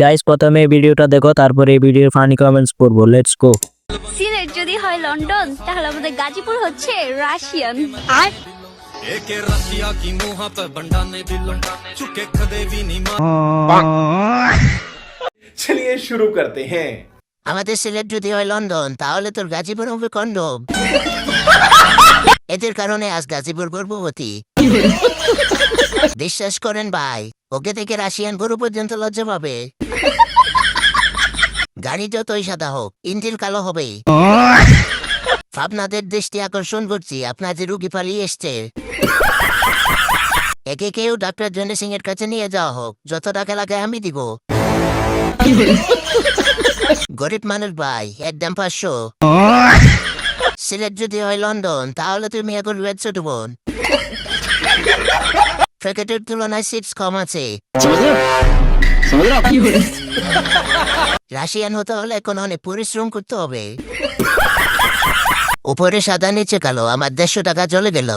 Guys প্রথমে ভিডিওটা দেখো, তারপরে এই ভিডিওর ফানি কমেন্টস পড়বো। Let's go. সিলেট যদি হয় লন্ডন, তাহলে আমাদের গাজীপুর হচ্ছে রাশিয়ান। আর एके रसिया की मुँह पे बंडा ने दिल चुके कदे भी नहीं चलिए शुरू करते हैं। আমাদের সিলেট যদি হয় লন্ডন, তাহলে তোর গাজীপুর হবে কন্ডম। এদের কারণে আজ গাজীপুর গর্ভবতী। বিশ্বাস করেন ভাই, ওকে থেকে রাশিয়ান গরু পর্যন্ত লজ্জা পাবে। গাড়ি যতই সাদা হোক, ইঞ্জিন কালো হবে। আপনাদের দৃষ্টি আকর্ষণ করছি, আপনার যে রুগী পালিয়ে এসছে, একে কেউ ডাক্তার জনি সিং এর কাছে নিয়ে যাওয়া হোক, যত টাকা লাগে আমি দিব। গরিব মানুষ ভাই, একদম 500। সিলেট যদি হয় লন্ডন, তাহলে তুমি এখন রেড ছোট বোন। প্যাকেটের তুলনায় সিটস কম আছে। রাশিয়ান হতে হলে এখন অনেক পরিশ্রম করতে হবে। উপরে সাদা নিচে কালো, আমার 150 টাকা চলে গেল।